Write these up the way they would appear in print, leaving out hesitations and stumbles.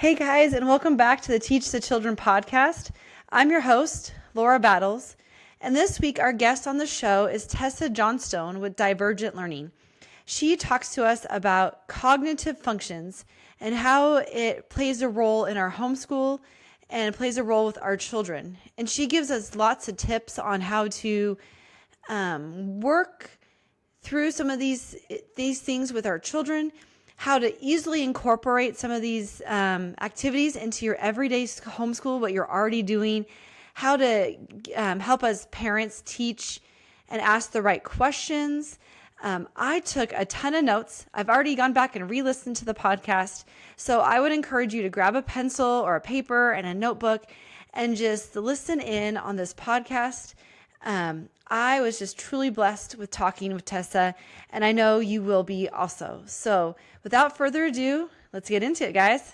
Hey guys, and welcome back to the Teach the Children podcast. I'm your host, Laura Battles, and this week our guest on the show is Tessa Johnstone with Divergent Learning. She talks to us about cognitive functions and how it plays a role in our homeschool and plays a role with our children. And she gives us lots of tips on how to work through some of these things with our children, how to easily incorporate some of these activities into your everyday homeschool, what you're already doing, how to help us parents teach and ask the right questions. I took a ton of notes. I've already gone back and re-listened to the podcast. So I would encourage you to grab a pencil or a paper and a notebook and just listen in on this podcast. I was just truly blessed with talking with Tessa, and I know you will be also. So without further ado, let's get into it, guys.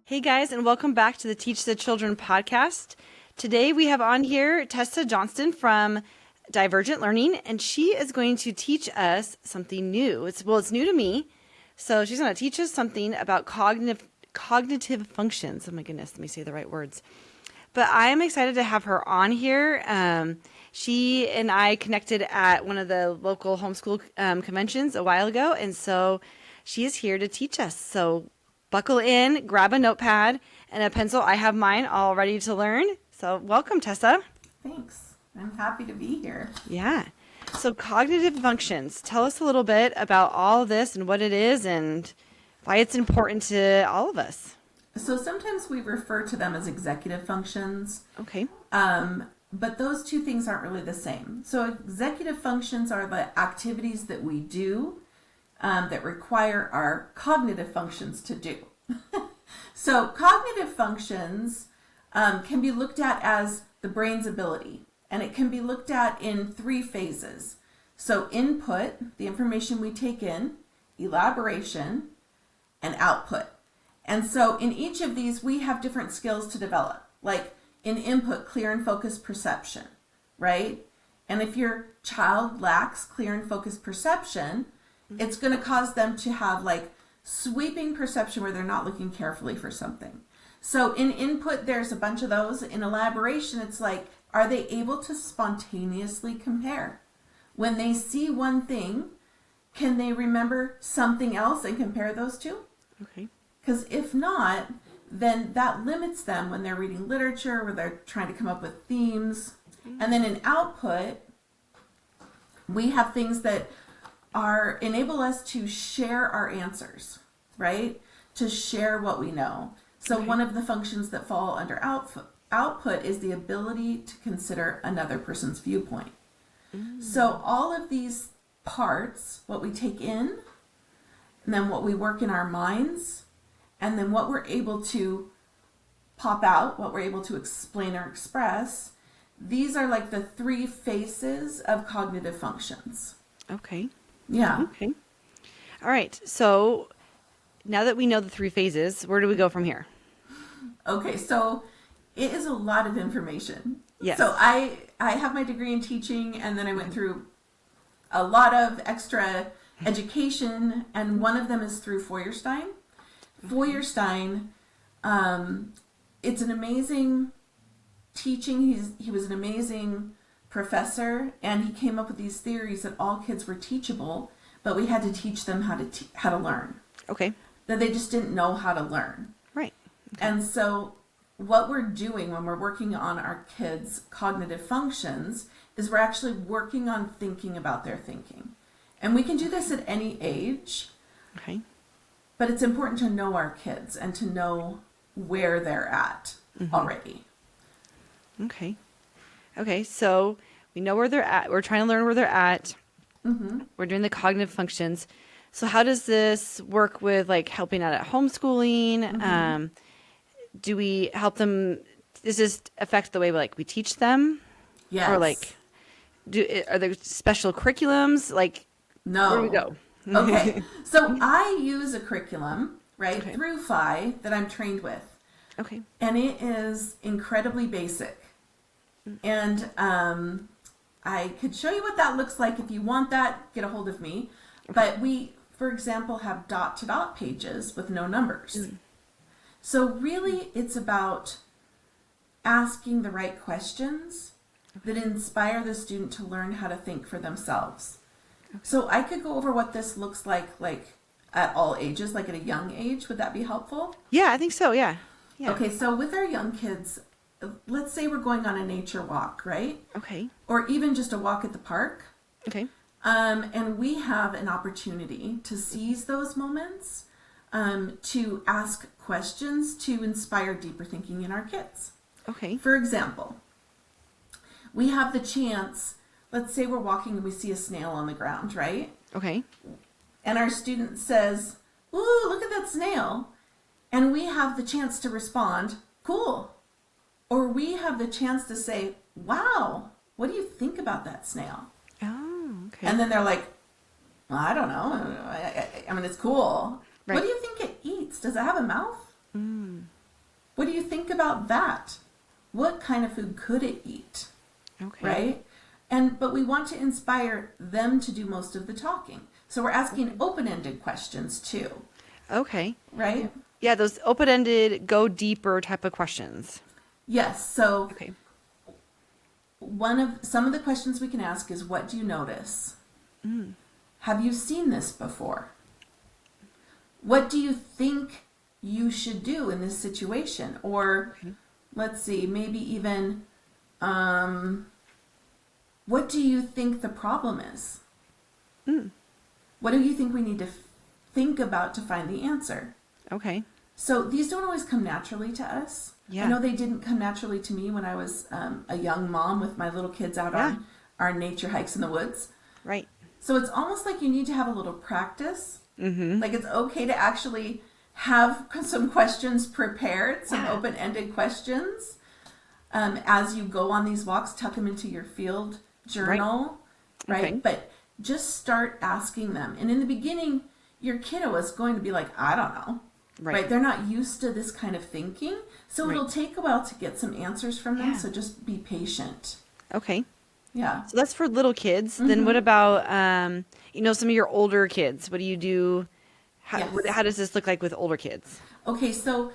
Hey guys, and welcome back to the Teach the Children podcast. Today we have on here Tessa Johnstone from Divergent Learning, and she is going to teach us something new. It's new to me. So she's going to teach us something about cognitive functions. Oh my goodness, let me say the right words. But I am excited to have her on here. She and I connected at one of the local homeschool conventions a while ago, and so she is here to teach us. So buckle in, grab a notepad and a pencil. I have mine all ready to learn. So welcome, Tessa. Thanks. I'm happy to be here. Yeah. So cognitive functions. Tell us a little bit about all of this and what it is and why it's important to all of us. So sometimes we refer to them as executive functions. Okay. But those two things aren't really the same. So executive functions are the activities that we do that require our cognitive functions to do. So cognitive functions can be looked at as the brain's ability, and it can be looked at in three phases. So input, the information we take in, elaboration, and output. And so in each of these, we have different skills to develop. Like in input, clear and focused perception, right? And if your child lacks clear and focused perception, it's going to cause them to have like sweeping perception where they're not looking carefully for something. So in input, there's a bunch of those. In elaboration, it's like, are they able to spontaneously compare? When they see one thing, can they remember something else and compare those two? Okay. Because if not, then that limits them when they're reading literature, where they're trying to come up with themes. And then in output, we have things that enable us to share our answers, right? To share what we know. So one of the functions that fall under output is the ability to consider another person's viewpoint. So all of these parts, what we take in, and then what we work in our minds, and then what we're able to pop out, what we're able to explain or express, these are like the three faces of cognitive functions. Okay. Yeah. Okay. All right. So now that we know the three phases, where do we go from here? Okay. So it is a lot of information. Yes. So I have my degree in teaching, and then I went through a lot of extra education, and one of them is through Feuerstein. Feuerstein, it's an amazing teaching. He was an amazing professor, and he came up with these theories that all kids were teachable, but we had to teach them how to learn. Okay. That they just didn't know how to learn. Right. Okay. And so what we're doing when we're working on our kids' cognitive functions is we're actually working on thinking about their thinking. And we can do this at any age. Okay. But it's important to know our kids and to know where they're at already. Okay. Okay. So we know where they're at. We're trying to learn where they're at. We're doing the cognitive functions. So how does this work with like helping out at homeschooling? Do we help them? Does this affect the way we teach them? Yes. Or like, are there special curriculums? Like, no. Where do we go? Okay. So I use a curriculum, right, through PHI that I'm trained with. Okay. And it is incredibly basic. And I could show you what that looks like. If you want that, get a hold of me. Okay. But for example, have dot-to-dot pages with no numbers. So really, it's about asking the right questions that inspire the student to learn how to think for themselves. So I could go over what this looks like at all ages, like at a young age. Would that be helpful? Yeah, I think so. Yeah. Okay, so with our young kids, let's say we're going on a nature walk, right? Okay. Or even just a walk at the park. Okay. And we have an opportunity to seize those moments, to ask questions to inspire deeper thinking in our kids. Okay. For example, we have the chance, let's say we're walking and we see a snail on the ground, right? Okay. And our student says, "Ooh, look at that snail." And we have the chance to respond, "Cool." Or we have the chance to say, "Wow, what do you think about that snail?" Oh, okay. And then they're like, "Well, I don't know. I mean, it's cool." Right. What do you think it eats? Does it have a mouth? What do you think about that? What kind of food could it eat? Okay. Right? But we want to inspire them to do most of the talking. So we're asking open-ended questions too. Okay. Right? Yeah, those open-ended, go deeper type of questions. Yes. So Okay. some of the questions we can ask is, what do you notice? Have you seen this before? What do you think you should do in this situation? Or let's see, maybe even, what do you think the problem is? What do you think we need to think about to find the answer? Okay. So these don't always come naturally to us. Yeah. I know they didn't come naturally to me when I was a young mom with my little kids out on our nature hikes in the woods. Right. So it's almost like you need to have a little practice. Like it's okay to actually have some questions prepared, some open-ended questions. As you go on these walks, tuck them into your field journal, right? Okay. But just start asking them. And in the beginning, your kiddo is going to be like, "I don't know." Right? They're not used to this kind of thinking. So it'll take a while to get some answers from them. So just be patient. Okay. Yeah. So that's for little kids. Then what about, some of your older kids? What do you do? How does this look like with older kids? Okay, so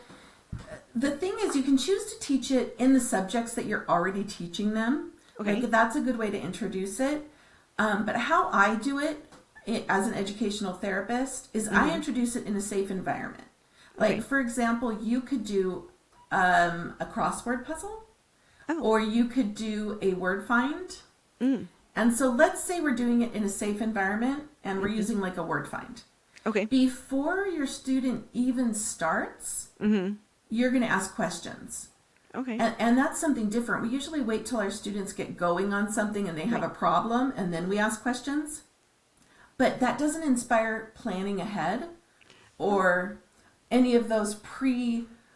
the thing is, you can choose to teach it in the subjects that you're already teaching them. Okay. Like, that's a good way to introduce it. But how I do it as an educational therapist is I introduce it in a safe environment. Like, for example, you could do a crossword puzzle, or you could do a word find. And so let's say we're doing it in a safe environment and we're using like a word find. Okay. Before your student even starts, you're going to ask questions. Okay. And that's something different. We usually wait till our students get going on something and they have a problem, and then we ask questions. But that doesn't inspire planning ahead or any of those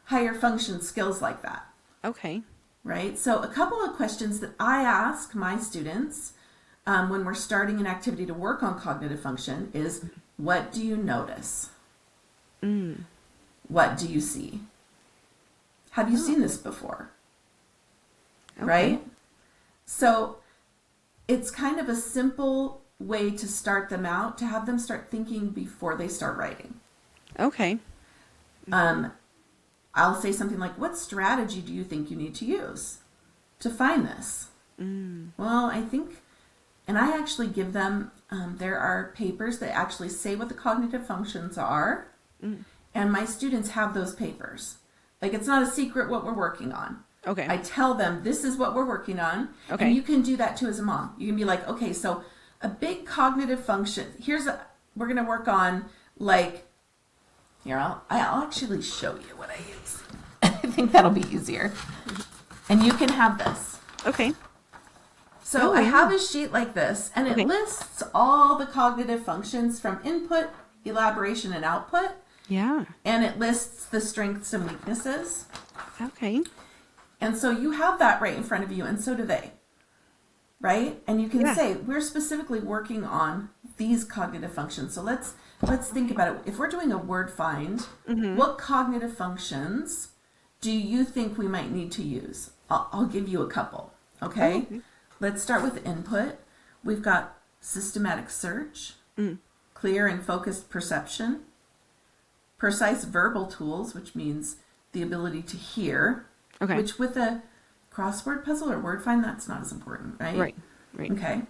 higher function skills like that. Okay. Right? So a couple of questions that I ask my students when we're starting an activity to work on cognitive function is, what do you notice? What do you see? Have you seen this before? Okay. Right? So it's kind of a simple way to start them out, to have them start thinking before they start writing. Okay. I'll say something like, what strategy do you think you need to use to find this? Well, I think, and I actually give them, there are papers that actually say what the cognitive functions are, and my students have those papers. Like, it's not a secret what we're working on. Okay. I tell them, this is what we're working on. Okay. And you can do that too as a mom. You can be like, okay, so a big cognitive function, we're going to work on, like, here, I'll actually show you what I use. I think that'll be easier. And you can have this. Okay. So I have a sheet like this, and it lists all the cognitive functions from input, elaboration, and output. Yeah. And it lists the strengths and weaknesses. Okay. And so you have that right in front of you, and so do they. Right? And you can say, we're specifically working on these cognitive functions. So let's think about it. If we're doing a word find, what cognitive functions do you think we might need to use? I'll give you a couple. Okay? Let's start with input. We've got systematic search, clear and focused perception, precise verbal tools, which means the ability to hear, Okay. which with a crossword puzzle or word find, that's not as important, right? Right. Right. Okay.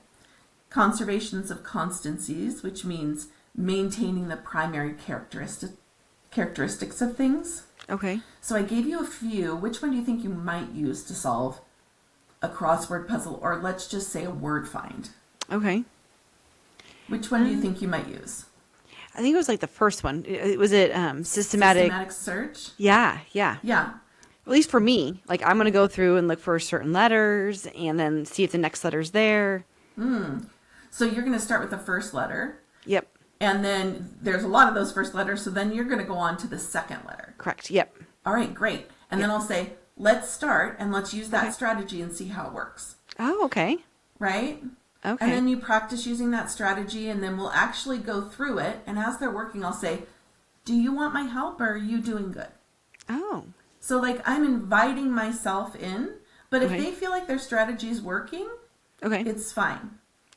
Conservations of constancies, which means maintaining the primary characteristics of things. Okay. So I gave you a few. Which one do you think you might use to solve a crossword puzzle, or let's just say a word find? Okay. Which one do you think you might use? I think it was like the first one. Was it systematic? Systematic search? Yeah. Yeah. Yeah. At least for me, like I'm going to go through and look for certain letters and then see if the next letter's there. So you're going to start with the first letter. Yep. And then there's a lot of those first letters. So then you're going to go on to the second letter. Correct. Yep. All right, great. And then I'll say, let's start and let's use that strategy and see how it works. Oh, okay. Right? Okay. And then you practice using that strategy, and then we'll actually go through it. And as they're working, I'll say, do you want my help, or are you doing good? Oh. So like I'm inviting myself in, but if Okay. they feel like their strategy is working, Okay. it's fine.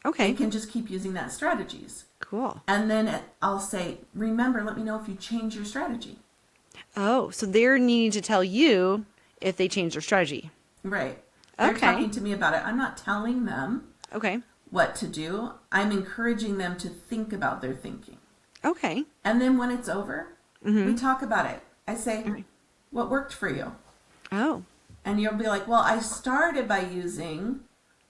Okay. They can just keep using that strategies. Cool. And then I'll say, remember, let me know if you change your strategy. Oh, so they're needing to tell you if they change their strategy. Right. They're Okay. talking to me about it. I'm not telling them Okay. what to do. I'm encouraging them to think about their thinking. Okay. And then when it's over, we talk about it. I say, Right. what worked for you? Oh. And you'll be like, well, I started by using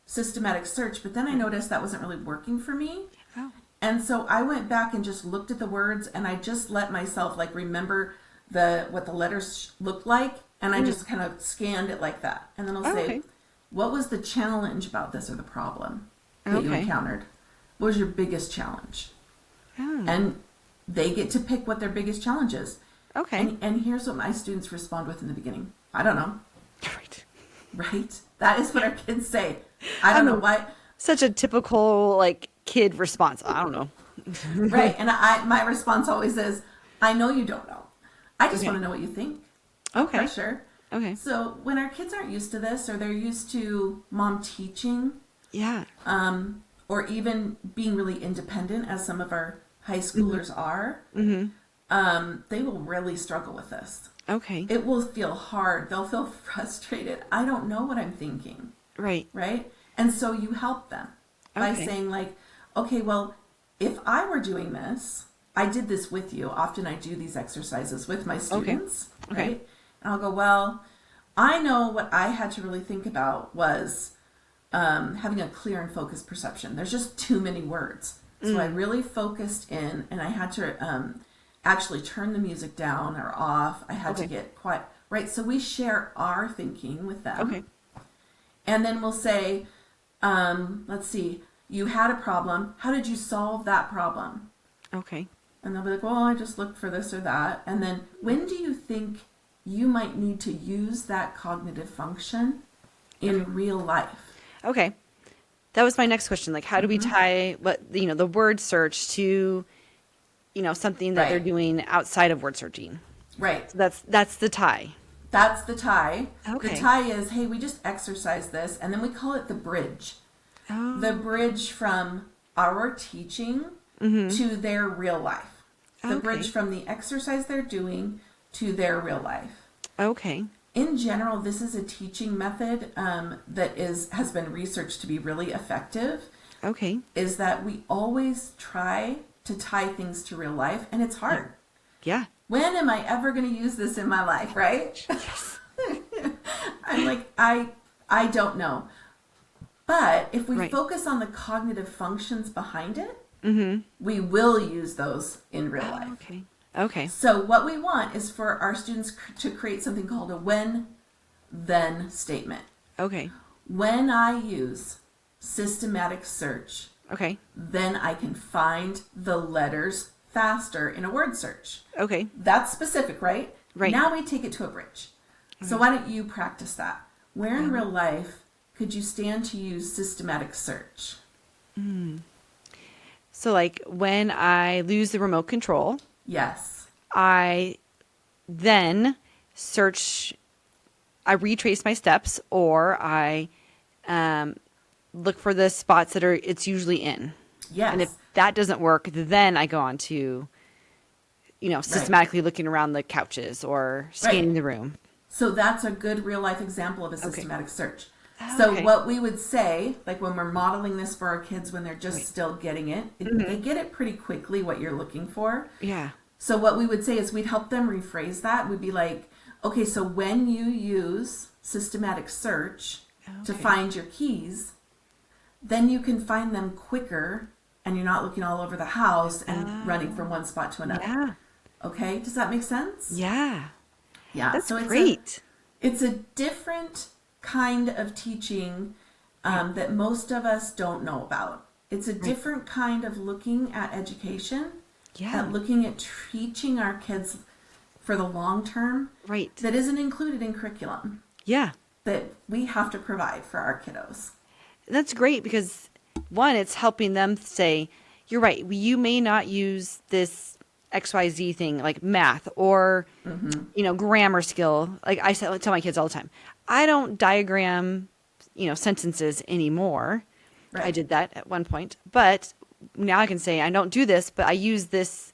systematic search, but then I noticed that wasn't really working for me. Oh. And so I went back and just looked at the words, and I just let myself like remember what the letters looked like, and I just kind of scanned it like that. And then I'll say, Okay. what was the challenge about this, or the problem that you Okay. encountered? What was your biggest challenge? Oh. And they get to pick what their biggest challenge is. Okay. And here's what my students respond with in the beginning. I don't know. Right. Right? That is what our kids say. I don't know why. Such a typical like kid response. I don't know. Right. And my response always is, I know you don't know. I just Okay. want to know what you think. Okay. Pressure. Okay. So when our kids aren't used to this, or they're used to mom teaching, Yeah. or even being really independent, as some of our high schoolers are, they will really struggle with this. Okay. It will feel hard. They'll feel frustrated. I don't know what I'm thinking. Right. Right? And so you help them by Okay. saying like, okay, well, if I were doing this, I did this with you. Often I do these exercises with my students, Okay. right? And I'll go, well, I know what I had to really think about was having a clear and focused perception. There's just too many words. So I really focused in, and I had to actually turn the music down or off. I had to get quiet, right? So we share our thinking with them. Okay. And then we'll say, let's see, you had a problem. How did you solve that problem? Okay. And they'll be like, well, I just looked for this or that. And then when do you think you might need to use that cognitive function in real life? Okay. That was my next question. Like, how do we tie the word search to, something that Right. they're doing outside of word searching? Right. So that's the tie. That's the tie. Okay. The tie is, hey, we just exercised this, and then we call it the bridge. Oh. The bridge from our teaching to their real life. The Okay. bridge from the exercise they're doing to their real life. Okay. In general, this is a teaching method that has been researched to be really effective. Okay. Is that we always try to tie things to real life, and it's hard. Yeah. When am I ever going to use this in my life, right? Yes. I'm like, I don't know. But if we Right. focus on the cognitive functions behind it, we will use those in real life. Okay. Okay. So what we want is for our students to create something called a when-then statement. Okay. When I use systematic search, Okay. then I can find the letters faster in a word search. Okay. That's specific, right? Right. Now we take it to a bridge. So why don't you practice that? Where in real life could you stand to use systematic search? So like when I lose the remote control, Yes. I then I retrace my steps, or I look for the spots it's usually in. Yes. And if that doesn't work, then I go on to, systematically looking around the couches or scanning the room. So that's a good real life example of a systematic search. Oh, So okay. what we would say, like when we're modeling this for our kids when they're just still getting it, they get it pretty quickly what you're looking for. Yeah. So what we would say is we'd help them rephrase that. We'd be like, okay, so when you use systematic search to find your keys, then you can find them quicker and you're not looking all over the house and running from one spot to another. Yeah. Okay, does that make sense? Yeah. Yeah. That's so great. It's a different kind of teaching that most of us don't know about. It's a different kind of looking at education, at looking at teaching our kids for the long term that isn't included in curriculum. Yeah. That we have to provide for our kiddos. That's great because, one, it's helping them say, you're right, you may not use this XYZ thing like math or, grammar skill. Like I tell my kids all the time, I don't diagram, sentences anymore. Right. I did that at one point, but now I can say I don't do this, but I use this,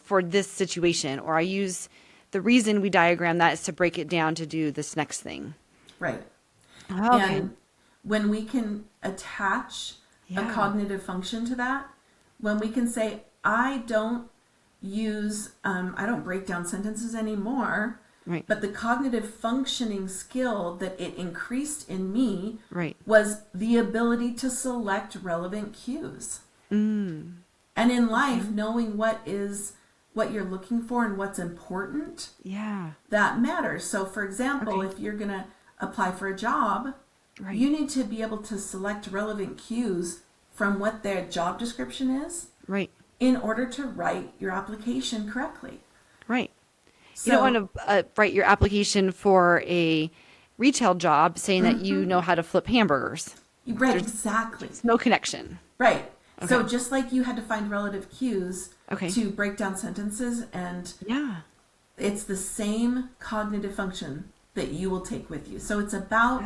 for this situation, or I use the reason we diagram that is to break it down to do this next thing. Right. Oh, okay. And when we can attach a cognitive function to that, when we can say, I don't break down sentences anymore, but the cognitive functioning skill that it increased in me was the ability to select relevant cues. And in life, knowing what you're looking for and what's important, that matters. So for example, if you're going to apply for a job, you need to be able to select relevant cues from what their job description is in order to write your application correctly. Right. So, you don't want to write your application for a retail job saying that you know how to flip hamburgers. Right, exactly. There's no connection. Right. Okay. So just like you had to find relative cues to break down sentences, and it's the same cognitive function that you will take with you. So it's about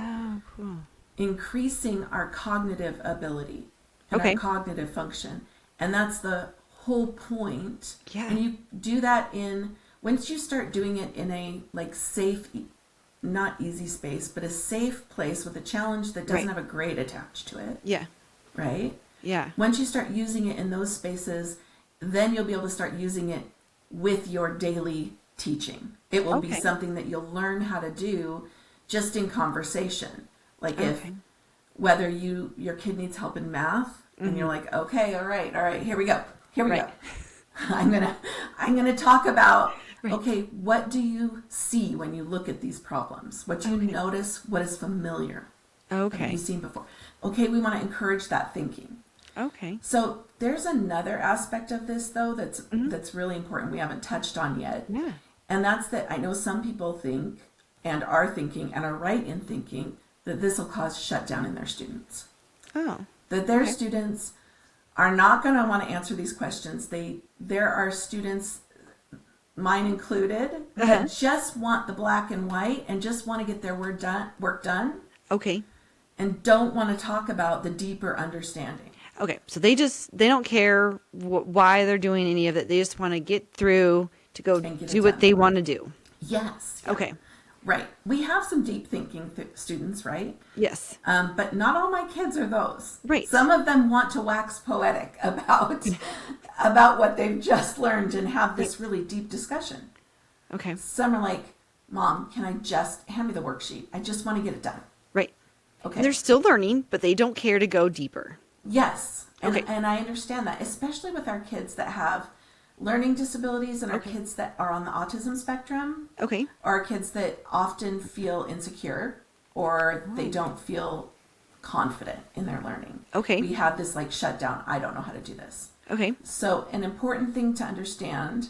increasing our cognitive ability and our cognitive function. And that's the whole point. Yeah. And you do that once you start doing it in a safe, not easy space, but a safe place with a challenge that doesn't have a grade attached to it. Yeah. Right? Yeah. Once you start using it in those spaces, then you'll be able to start using it with your daily teaching. It will be something that you'll learn how to do just in conversation. Like whether your kid needs help in math and you're like, okay, all right, here we go. Go. I'm gonna talk about what do you see when you look at these problems? What do you notice? What is familiar? What have you seen before? Okay, we want to encourage that thinking. Okay. So there's another aspect of this though that's really important we haven't touched on yet. Yeah. And that's that I know some people think and are thinking and are right in thinking that this will cause shutdown in their students. Oh. That their students are not going to want to answer these questions. There are students, mine included, that just want the black and white and just want to get their work done. Okay. And don't want to talk about the deeper understanding. Okay. So they don't care why they're doing any of it. They just want to get through to go do what they want to do. Yes. Yeah. Okay. Right. We have some deep thinking students, right? Yes. But not all my kids are those. Right. Some of them want to wax poetic about what they've just learned and have this really deep discussion. Okay. Some are like, Mom, can I just hand me the worksheet? I just want to get it done. Right. Okay. And they're still learning, but they don't care to go deeper. Yes. And I understand that, especially with our kids that have learning disabilities and our kids that are on the autism spectrum. Okay. Or kids that often feel insecure or they don't feel confident in their learning. Okay. We have this shutdown. I don't know how to do this. Okay. So an important thing to understand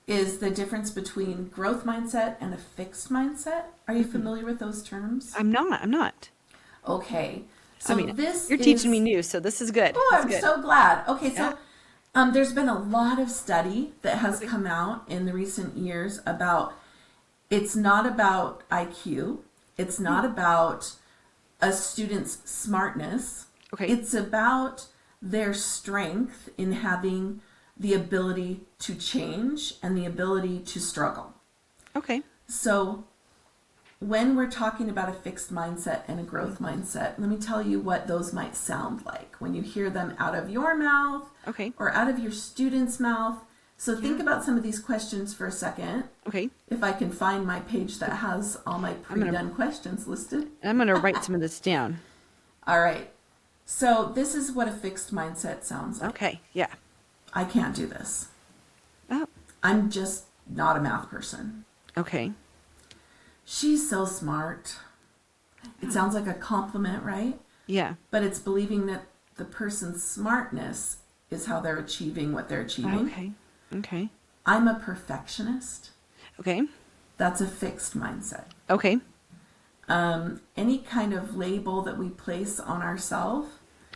is the difference between growth mindset and a fixed mindset. Are you familiar with those terms? I'm not. Okay. So you're teaching me new, so this is good. Oh, I'm so glad. Okay, so there's been a lot of study that has come out in the recent years about it's not about IQ. It's not about a student's smartness. Okay. It's about their strength in having the ability to change and the ability to struggle. Okay. So when we're talking about a fixed mindset and a growth mindset, let me tell you what those might sound like when you hear them out of your mouth or out of your student's mouth. So think about some of these questions for a second. Okay. If I can find my page that has all my pre-done questions listed. I'm going to write some of this down. All right. So this is what a fixed mindset sounds like. Okay. Yeah. I can't do this. Oh. I'm just not a math person. Okay. She's so smart. It sounds like a compliment, right? Yeah. But it's believing that the person's smartness is how they're achieving what they're achieving. Okay. Okay. I'm a perfectionist. Okay. That's a fixed mindset. Okay. Any kind of label that we place on ourselves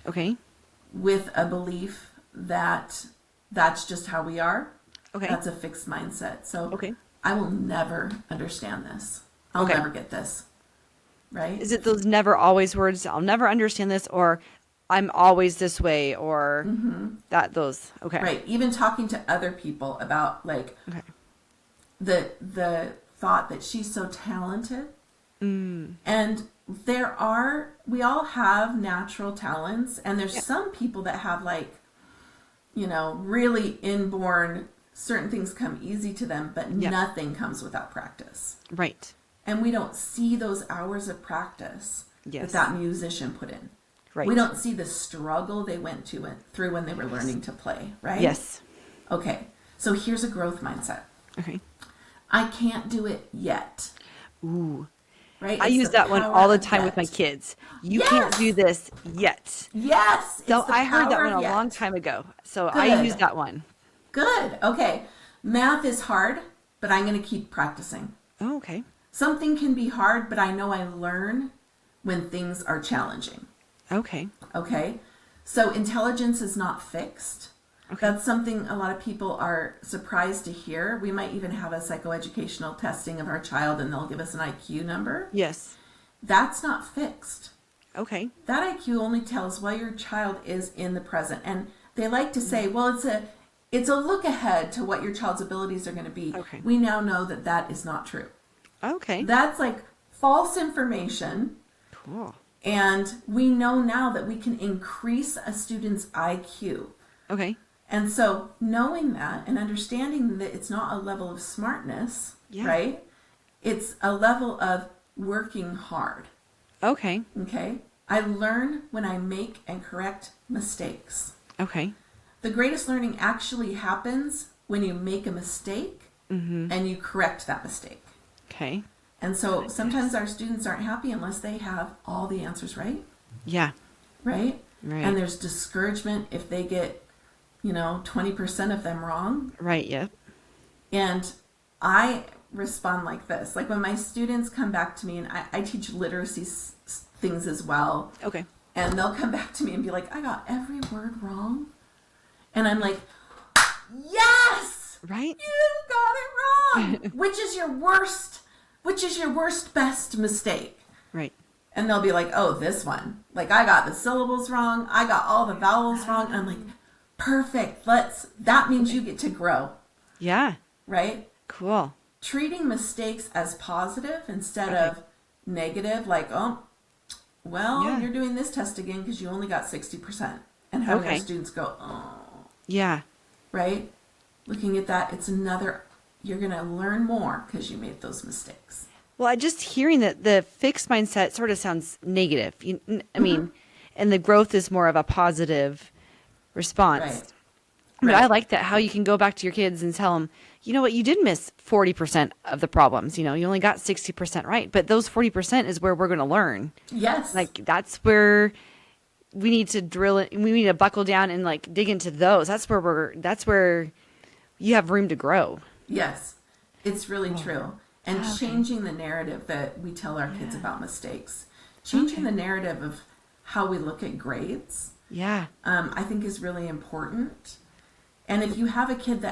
Okay. with a belief that that's just how we are, Okay. that's a fixed mindset. So Okay. I will never understand this. I'll never get this. Right? Is it those never always words? I'll never understand this, or I'm always this way, or those. Okay. Right. Even talking to other people about like the thought that she's so talented. And we all have natural talents, and there's some people that have like, really inborn, certain things come easy to them, but nothing comes without practice. Right. And we don't see those hours of practice that musician put in. Right. We don't see the struggle they went through when they were learning to play, right? Yes. Okay. So here's a growth mindset. Okay. I can't do it yet. Ooh. Right? I use that one all the time with my kids. You can't do this yet. Yes. So I heard that one a long time ago. So I use that one. Good. Okay. Math is hard, but I'm going to keep practicing. Oh, okay. Something can be hard, but I know I learn when things are challenging. Okay. Okay. So intelligence is not fixed. Okay. That's something a lot of people are surprised to hear. We might even have a psychoeducational testing of our child and they'll give us an IQ number. Yes. That's not fixed. Okay. That IQ only tells where your child is in the present. And they like to say, well, it's a look ahead to what your child's abilities are going to be. Okay. We now know that that is not true. Okay. That's like false information. Cool. And we know now that we can increase a student's IQ. Okay. And so knowing that and understanding that it's not a level of smartness, right? It's a level of working hard. Okay. Okay. I learn when I make and correct mistakes. Okay. The greatest learning actually happens when you make a mistake and you correct that mistake. Okay. And so sometimes our students aren't happy unless they have all the answers right. Yeah. Right? Right. And there's discouragement if they get 20% of them wrong. Right, yeah. And I respond like this. Like when my students come back to me, and I teach literacy things as well. Okay. And they'll come back to me and be like, I got every word wrong. And I'm like, yes! Right? You got it wrong! Which is your worst best mistake? Right. And they'll be like, oh, this one. Like I got the syllables wrong. I got all the vowels wrong. And I'm like, perfect. That means you get to grow. Yeah. Right? Cool. Treating mistakes as positive instead of negative, like, you're doing this test again because you only got 60%. And having our students go, oh. Yeah. Right? Looking at that, it's you're going to learn more because you made those mistakes. Well, just hearing that the fixed mindset sort of sounds negative. I mean, and the growth is more of a positive response. Right. But I like that, how you can go back to your kids and tell them, you know what, you did miss 40% of the problems. You only got 60% right. But those 40% is where we're going to learn. Yes. Like that's where we need to drill it. We need to buckle down and like dig into those. That's where you have room to grow. Yes. It's really true. And changing the narrative that we tell our kids about mistakes. Changing the narrative of how we look at grades. Yeah. I think is really important. And if you have a kid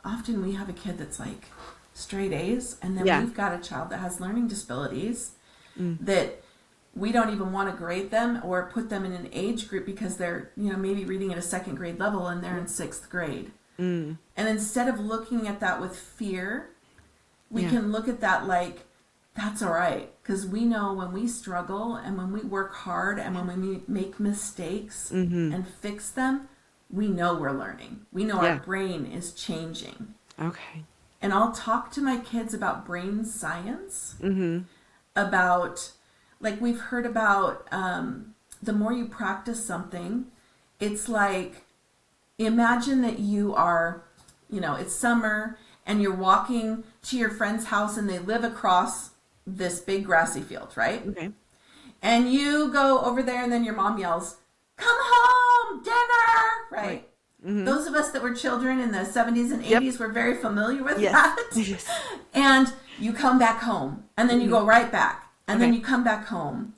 often we have a kid that's like straight A's, and then we've got a child that has learning disabilities that we don't even want to grade them or put them in an age group because they're, maybe reading at a second grade level and they're in sixth grade. And instead of looking at that with fear, we can look at that like, that's all right. Because we know when we struggle and when we work hard and when we make mistakes and fix them, we know we're learning. We know our brain is changing. Okay. And I'll talk to my kids about brain science, about, like we've heard about, the more you practice something, it's like, imagine that you are, it's summer and you're walking to your friend's house and they live across this big grassy field, right? Okay. And you go over there and then your mom yells, "Come home, dinner," right? Those of us that were children in the 70s and 80s were very familiar with that. Yes. And you come back home and then you go right back and then you come back home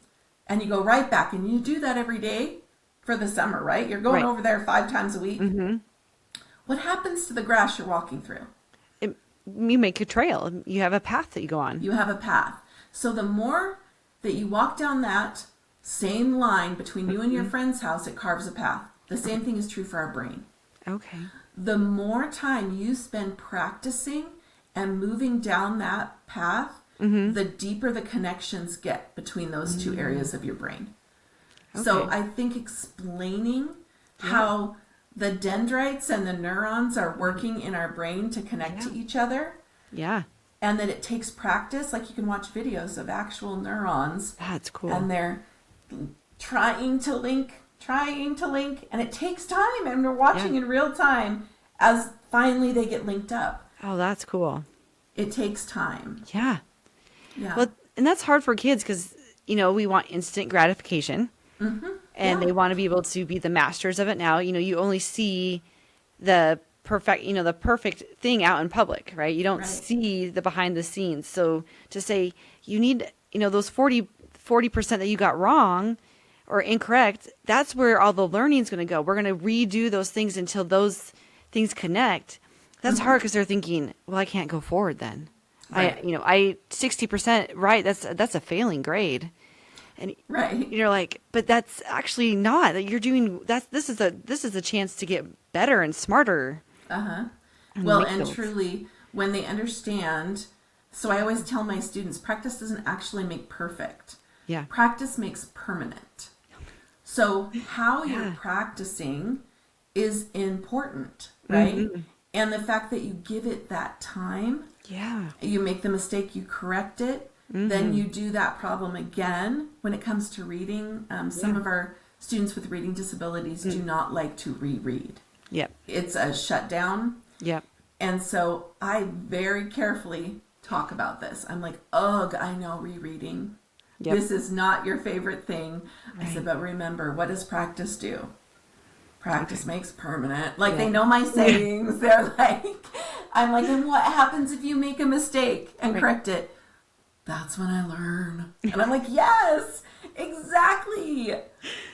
and you go right back and you do that every day for the summer, right? You're going over there 5 times a week. What happens to the grass you're walking through? You make a trail. You have a path that you go on. You have a path. So the more that you walk down that same line between you and your friend's house, it carves a path. The same thing is true for our brain. Okay. The more time you spend practicing and moving down that path, the deeper the connections get between those two areas of your brain. Okay. So I think explaining how the dendrites and the neurons are working in our brain to connect to each other. Yeah. And that it takes practice. Like you can watch videos of actual neurons. That's cool. And they're trying to link. And it takes time. And we're watching in real time as finally they get linked up. Oh, that's cool. It takes time. Yeah. Yeah. Well, and that's hard for kids because, we want instant gratification. And they want to be able to be the masters of it now. You only see the perfect thing out in public, right? You don't see the behind the scenes. So to say you need, those 40% that you got wrong or incorrect, that's where all the learning is going to go. We're going to redo those things until those things connect. That's hard because they're thinking, well, I can't go forward then. Right. I 60% right. That's a failing grade. And you're like, but that's actually not that you're doing. This is a chance to get better and smarter. Well, and truly, when they understand, so I always tell my students, practice doesn't actually make perfect. Yeah. Practice makes permanent. So how you're practicing is important, right? And the fact that you give it that time. Yeah. You make the mistake, you correct it. Then you do that problem again. When it comes to reading, some of our students with reading disabilities do not like to reread. Yep. It's a shutdown. Yep. And so I very carefully talk about this. I'm like, ugh, I know rereading. Yep. This is not your favorite thing. Right. I said, but remember, what does practice do? Practice makes permanent. Like they know my sayings. They're like, I'm like, and what happens if you make a mistake and correct it? That's when I learn. And I'm like, yes, exactly.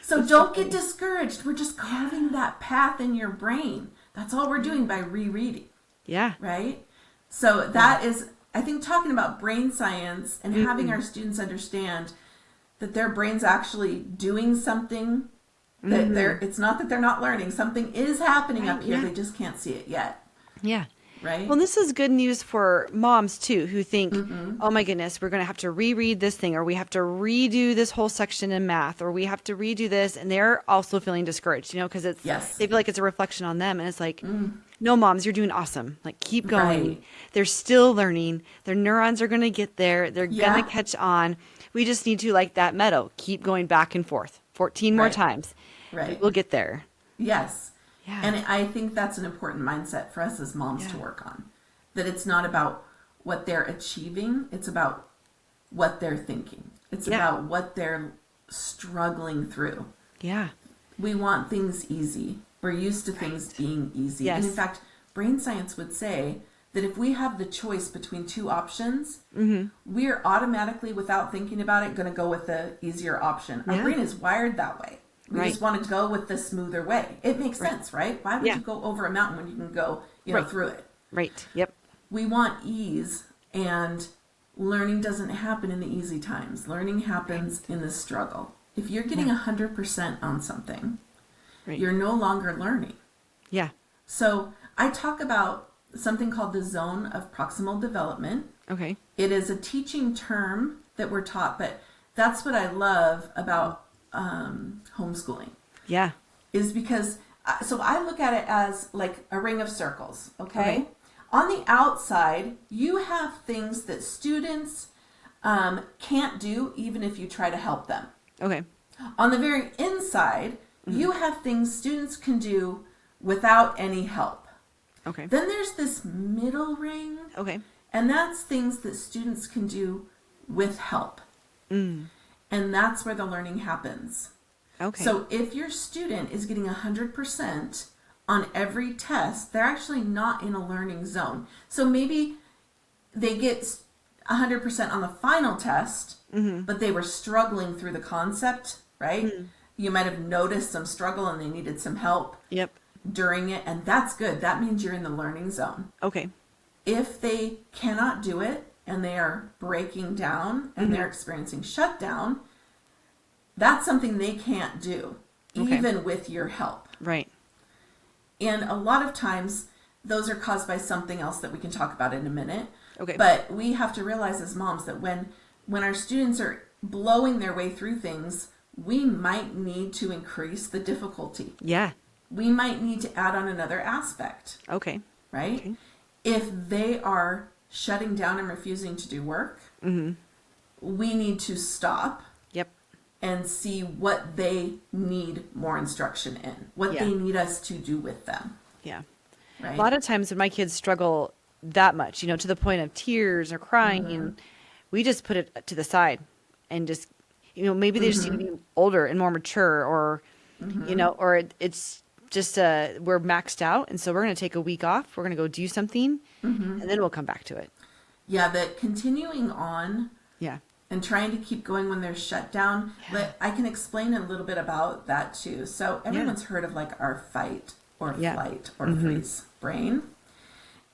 So don't get discouraged. We're just carving that path in your brain. That's all we're doing by rereading. Yeah. Right? So that is, I think, talking about brain science and having our students understand that their brain's actually doing something, that it's not that they're not learning. Something is happening up here. They just can't see it yet. Yeah. Right. Well, this is good news for moms too, who think, oh my goodness, we're going to have to reread this thing, or we have to redo this whole section in math, or we have to redo this. And they're also feeling discouraged, because it's, they feel like it's a reflection on them. And it's like, no, moms, you're doing awesome. Like, keep going. Right. They're still learning. Their neurons are going to get there. They're going to catch on. We just need to, like that meadow, keep going back and forth 14 more times. Right. We'll get there. Yes. Yeah. And I think that's an important mindset for us as moms to work on. That it's not about what they're achieving. It's about what they're thinking. It's about what they're struggling through. Yeah. We want things easy. We're used to things being easy. Yes. And in fact, brain science would say that if we have the choice between two options, we're automatically, without thinking about it, going to go with the easier option. Our brain is wired that way. We just want to go with the smoother way. It makes sense, right? Why would you go over a mountain when you can go, through it? Right. Yep. We want ease, and learning doesn't happen in the easy times. Learning happens in the struggle. If you're getting 100% on something, you're no longer learning. Yeah. So I talk about something called the zone of proximal development. Okay. It is a teaching term that we're taught, but that's what I love about homeschooling. Yeah. Is because, so I look at it as like a ring of circles, okay? On the outside, you have things that students can't do even if you try to help them. Okay. On the very inside, you have things students can do without any help. Okay. Then there's this middle ring. Okay. And that's things that students can do with help. And that's where the learning happens. Okay. So if your student is getting 100% on every test, they're actually not in a learning zone. So maybe they get 100% on the final test, but they were struggling through the concept, right? You might have noticed some struggle and they needed some help during it, and that's good. That means you're in the learning zone. Okay. If they cannot do it and they are breaking down and they're experiencing shutdown, that's something they can't do, even with your help. Right. And a lot of times, those are caused by something else that we can talk about in a minute. Okay. But we have to realize as moms that when our students are blowing their way through things, we might need to increase the difficulty. Yeah. We might need to add on another aspect. Okay. Right? Okay. If they are shutting down and refusing to do work, we need to stop and see what they need more instruction in, what they need us to do with them. Yeah. Right? A lot of times when my kids struggle that much, to the point of tears or crying, we just put it to the side and just, maybe they just need to be older and more mature or, or it's just, we're maxed out. And so we're going to take a week off. We're going to go do something and then we'll come back to it. Yeah. The continuing on. Yeah. And trying to keep going when they're shut down. But I can explain a little bit about that too. So everyone's heard of like our fight or flight or freeze brain.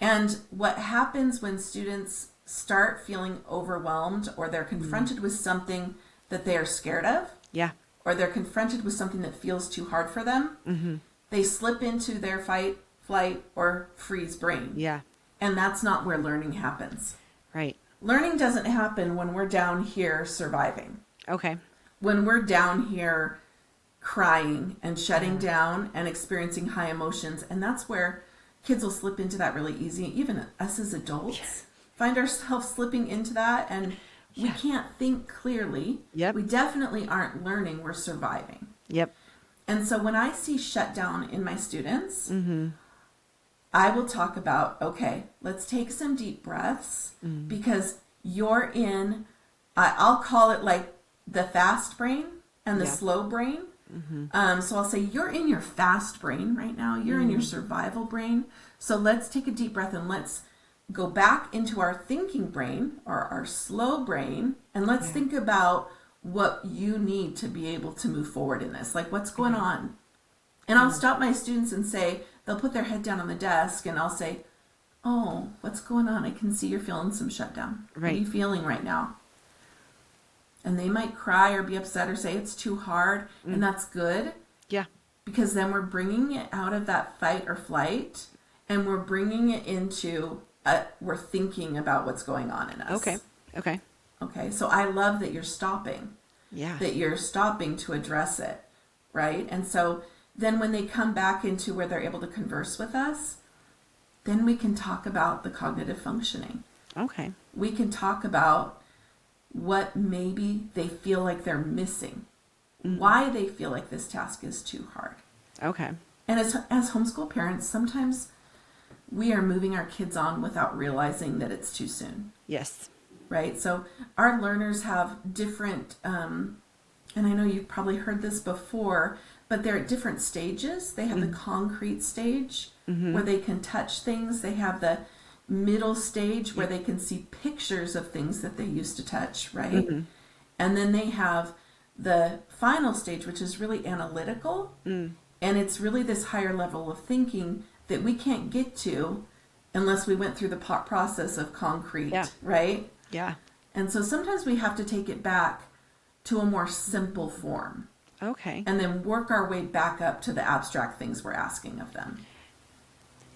And what happens when students start feeling overwhelmed or they're confronted with something that they are scared of, or they're confronted with something that feels too hard for them, they slip into their fight, flight, or freeze brain. Yeah. And that's not where learning happens. Right. Learning doesn't happen when we're down here surviving. Okay. When we're down here crying and shutting down and experiencing high emotions. And that's where kids will slip into that really easy. Even us as adults find ourselves slipping into that and we can't think clearly. We definitely aren't learning. We're surviving. And so when I see shutdown in my students, I will talk about, okay, let's take some deep breaths because you're in, I'll call it like the fast brain and the slow brain. So I'll say, you're in your fast brain right now. You're in your survival brain. So let's take a deep breath and let's go back into our thinking brain or our slow brain. And let's think about what you need to be able to move forward in this. Like what's going on? And I'll stop my students and say, they'll put their head down on the desk and I'll say, oh, what's going on? I can see you're feeling some shutdown. What are you feeling right now? And they might cry or be upset or say it's too hard. And that's good. Yeah. Because then we're bringing it out of that fight or flight and we're bringing it into, we're thinking about what's going on in us. Okay. So I love that you're stopping. That you're stopping to address it. Right. And so then when they come back into where they're able to converse with us, then we can talk about the cognitive functioning. We can talk about what maybe they feel like they're missing, why they feel like this task is too hard. And as homeschool parents, sometimes we are moving our kids on without realizing that it's too soon. Right? So our learners have different, and I know you've probably heard this before, but they're at different stages. They have the concrete stage where they can touch things. They have the middle stage where they can see pictures of things that they used to touch, right? And then they have the final stage, which is really analytical. And it's really this higher level of thinking that we can't get to unless we went through the process of concrete, right? And so sometimes we have to take it back to a more simple form. Okay. And then work our way back up to the abstract things we're asking of them.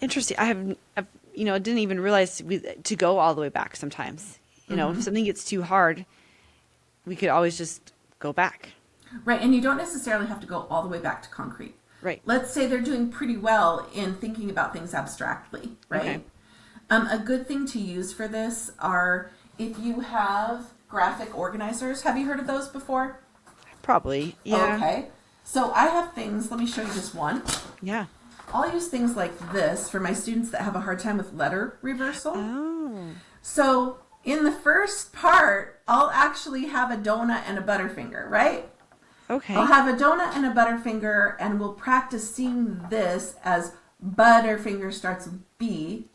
Interesting. I've didn't even realize to go all the way back sometimes. If something gets too hard, we could always just go back. Right, and you don't necessarily have to go all the way back to concrete. Right. Let's say they're doing pretty well in thinking about things abstractly, right? Okay. A good thing to use for this are if you have graphic organizers. Have you heard of those before? Probably. Yeah. Okay. So I have things, let me show you just one. Yeah. I'll use things like this for my students that have a hard time with letter reversal. Oh. So in the first part, I'll actually have a donut and a butterfinger, right? Okay. I'll have a donut and a butterfinger, and we'll practice seeing this as butterfinger starts with B,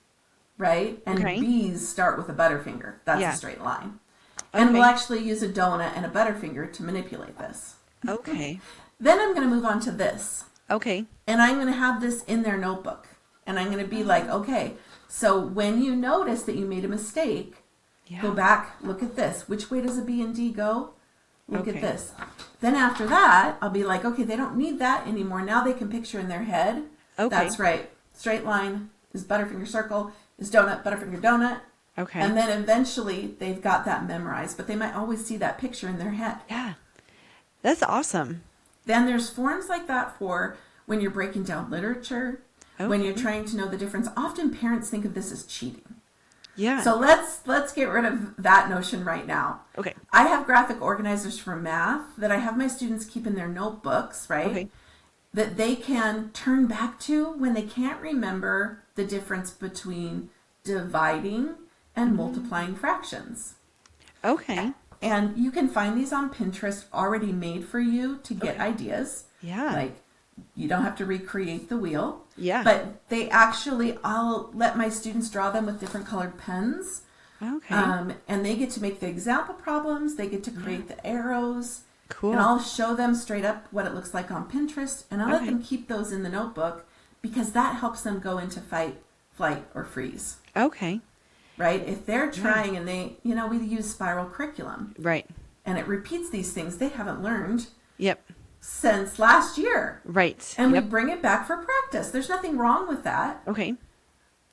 right? And Okay. B's start with a butterfinger. That's Yeah. a straight line. Okay. And we'll actually use a donut and a butterfinger to manipulate this. Okay. Then I'm going to move on to this. Okay. And I'm going to have this in their notebook. And I'm going to be like, okay, so when you notice that you made a mistake, Yeah. go back, look at this. Which way does a B and D go? Look Okay. at this. Then after that, I'll be like, okay, they don't need that anymore. Now they can picture in their head. Okay. That's right. Straight line is butterfinger circle, is donut, butterfinger donut. Okay. And then eventually they've got that memorized, but they might always see that picture in their head. Yeah. That's awesome. Then there's forms like that for when you're breaking down literature, when you're trying to know the difference. Often parents think of this as cheating. Yeah. So let's get rid of that notion right now. Okay. I have graphic organizers for math that I have my students keep in their notebooks, right? Okay. That they can turn back to when they can't remember the difference between dividing and multiplying fractions. Okay. And you can find these on Pinterest already made for you to get ideas. Yeah. Like, you don't have to recreate the wheel. Yeah. But they actually, I'll let my students draw them with different colored pens. Okay. And they get to make the example problems. They get to create the arrows. Cool. And I'll show them straight up what it looks like on Pinterest. And I'll let Okay. them keep those in the notebook because that helps them go into fight, flight, or freeze. Okay. Right? If they're trying and they, we use spiral curriculum. Right. And it repeats these things they haven't learned Yep. since last year. Right. And Yep. we bring it back for practice. There's nothing wrong with that. Okay.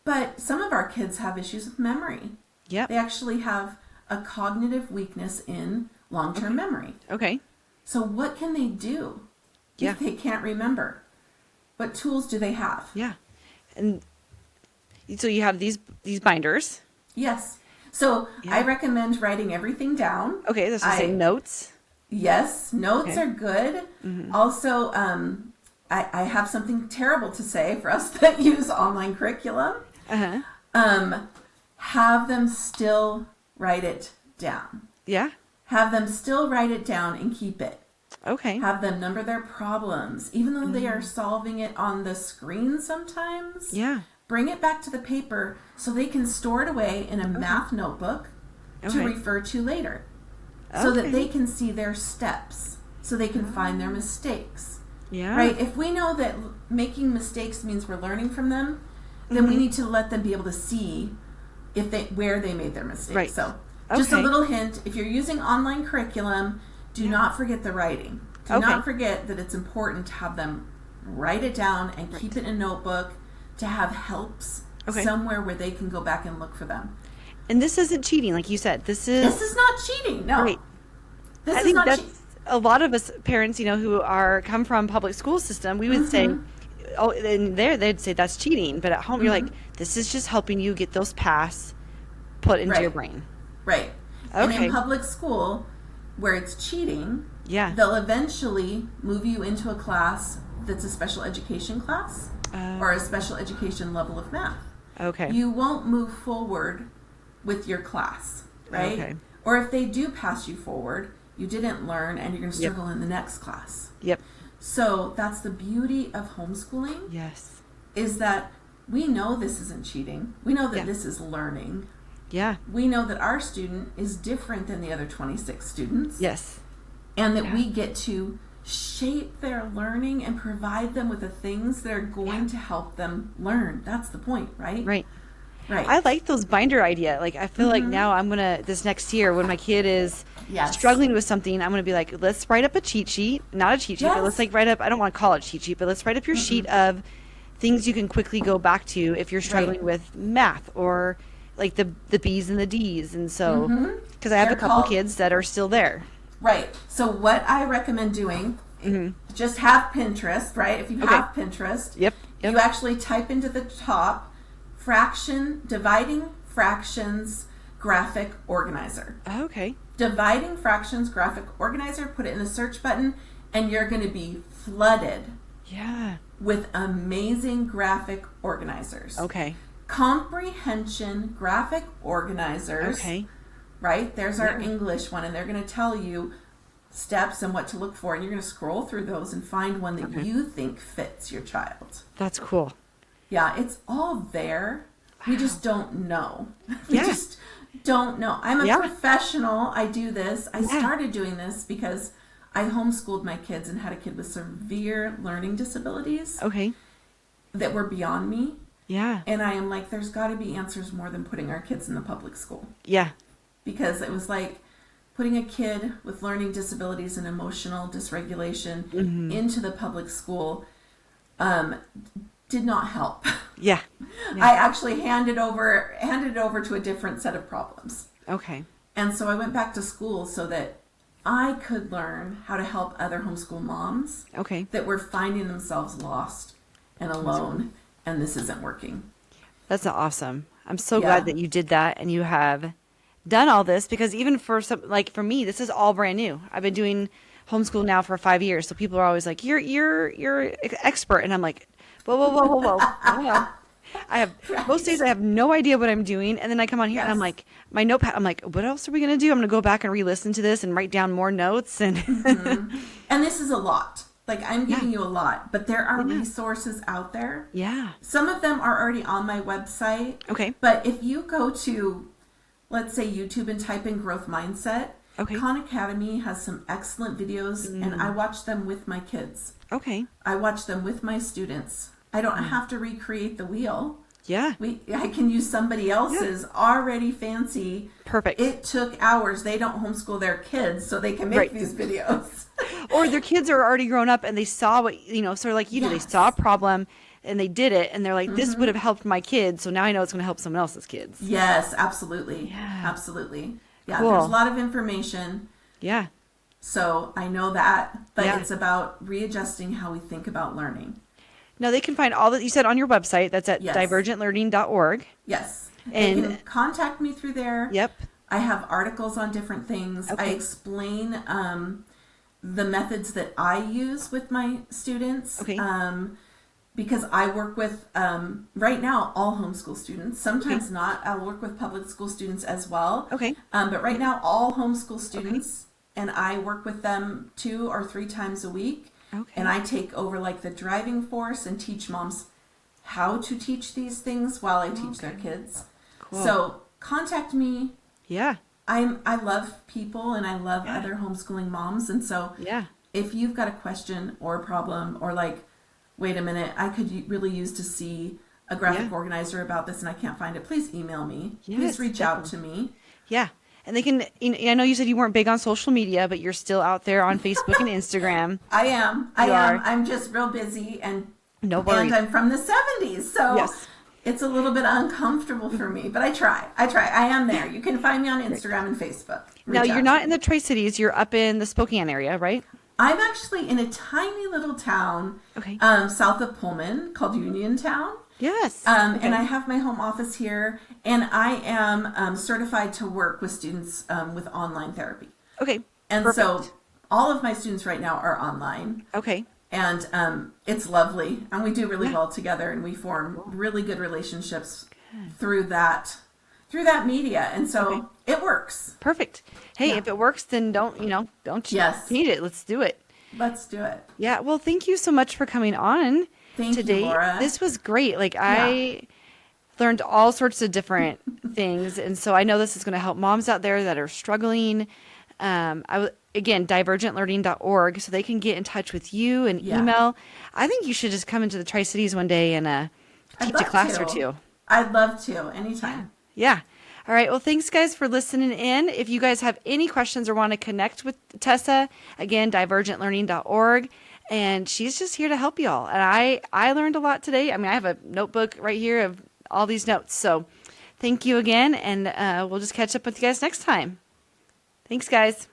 But some of our kids have issues with memory. Yep. They actually have a cognitive weakness in long-term memory. Okay. So what can they do Yeah. if they can't remember? What tools do they have? Yeah. And so you have these binders. Yes. So Yeah. I recommend writing everything down. Okay. This is saying notes. Yes, notes Okay. are good. Also, I have something terrible to say for us that use online curriculum. Uh-huh. Have them still write it down. Yeah. Have them still write it down and keep it. Okay. Have them number their problems, even though they are solving it on the screen sometimes. Yeah. Bring it back to the paper so they can store it away in a math notebook to Okay. refer to later. So that Okay. they can see their steps, so they can find their mistakes. Yeah. Right? If we know that making mistakes means we're learning from them, then we need to let them be able to see where they made their mistakes. Right. So just a Okay. little hint, if you're using online curriculum, do not forget the writing. Do Okay. not forget that it's important to have them write it down and keep it in a notebook, to have helps somewhere where they can go back and look for them. And this isn't cheating, like you said. This is not cheating. No. Right. This I is think not that's cheating. a lot of us parents, who come from public school system. We would say, oh, and there they'd say that's cheating, but at home you're like, this is just helping you get those paths put into your brain. Right. And Okay. in public school, where it's cheating, Yeah. they'll eventually move you into a class that's a special education class or a special education level of math. Okay. You won't move forward with your class, right? Okay. Or if they do pass you forward, you didn't learn and you're going to struggle in the next class. Yep. So that's the beauty of homeschooling, Yes. is that we know this isn't cheating. We know that Yeah. this is learning. Yeah. We know that our student is different than the other 26 students. Yes. And that we get to shape their learning and provide them with the things that are going to help them learn. That's the point, right? Right. Right. I like those binder idea. Like, I feel like now I'm going to, this next year, when my kid is Yes. struggling with something, I'm going to be like, let's write up a cheat sheet. Not a cheat sheet, but let's like write up, I don't want to call it a cheat sheet, but let's write up your sheet of things you can quickly go back to if you're struggling with math or like the B's and the D's. And so, because I have They're a couple called- kids that are still there. Right. So what I recommend doing, just have Pinterest, right? If you have Pinterest, Yep. you actually type into the top dividing fractions graphic organizer. Okay. Dividing fractions graphic organizer, put it in the search button, and you're going to be flooded Yeah. with amazing graphic organizers. Okay. Comprehension graphic organizers. Okay. Right? There's our English one, and they're going to tell you steps and what to look for, and you're going to scroll through those and find one that you think fits your child. That's cool. Yeah, it's all there. We just don't know. We Yeah. just don't know. I'm a professional. I do this. I started doing this because I homeschooled my kids and had a kid with severe learning disabilities Okay. that were beyond me. Yeah. And I am like, there's got to be answers more than putting our kids in the public school. Yeah. Because it was like putting a kid with learning disabilities and emotional dysregulation into the public school did not help. Yeah. I actually handed over to a different set of problems. Okay. And so I went back to school so that I could learn how to help other homeschool moms Okay. that were finding themselves lost and alone, and this isn't working. That's awesome. I'm so glad that you did that and you have done all this, because even for some, like for me, this is all brand new. I've been doing homeschool now for 5 years. So people are always like, you're expert. And I'm like, whoa. I have most days I have no idea what I'm doing, and then I come on here and I'm like, my notepad. I'm like, what else are we gonna do? I'm gonna go back and re-listen to this and write down more notes. And and this is a lot. Like I'm giving you a lot, but there are resources out there. Yeah. Some of them are already on my website. Okay. But if you go to, let's say, YouTube and type in growth mindset, Khan Academy has some excellent videos, and I watch them with my kids. Okay. I watch them with my students. I don't have to recreate the wheel. Yeah. I can use somebody else's already fancy. Perfect. It took hours. They don't homeschool their kids, so they can make these videos. Or their kids are already grown up and they saw what, sort of like you do. They saw a problem and they did it, and they're like, this would have helped my kids, so now I know it's going to help someone else's kids. Yes, absolutely. Yeah. Absolutely. Yeah, Cool. There's a lot of information. Yeah. So I know that, but it's about readjusting how we think about learning. Now they can find all that you said on your website. That's at divergentlearning.org. Yes. And they can contact me through there. Yep. I have articles on different things. I explain the methods that I use with my students. Okay. Because I work with, right now, all homeschool students. Sometimes not. I'll work with public school students as well. Okay. But right now, all homeschool students, and I work with them 2 or 3 times a week. Okay. And I take over like the driving force and teach moms how to teach these things while I teach their kids. Cool. So contact me. Yeah. I love people and I love other homeschooling moms. And so if you've got a question or a problem or like, wait a minute, I could really use to see a graphic organizer about this and I can't find it, please email me. Yes, please reach out to me. Yeah. And they can, I know you said you weren't big on social media, but you're still out there on Facebook and Instagram. I am. I'm just real busy and no worries. And I'm from the 70s. So it's a little bit uncomfortable for me, but I try. I am there. You can find me on Instagram and Facebook. Now, you're not in the Tri-Cities. You're up in the Spokane area, right? I'm actually in a tiny little town south of Pullman called Uniontown. Yes. And I have my home office here, and I am certified to work with students with online therapy. Okay. And so all of my students right now are online. Okay. And it's lovely, and we do really well together, and we form really good relationships through that media, and so it works. Perfect. Hey, if it works, then don't change it. Let's do it. Let's do it. Yeah. Well, thank you so much for coming on today. You, Laura. This was great. Like I learned all sorts of different things, and so I know this is going to help moms out there that are struggling. Again, divergentlearning.org, so they can get in touch with you and email. I think you should just come into the Tri-Cities one day and teach a class or two. I'd love to anytime. Yeah. All right. Well, thanks, guys, for listening in. If you guys have any questions or want to connect with Tessa, again, divergentlearning.org. And she's just here to help you all. And I learned a lot today. I mean, I have a notebook right here of all these notes. So thank you again. And we'll just catch up with you guys next time. Thanks, guys.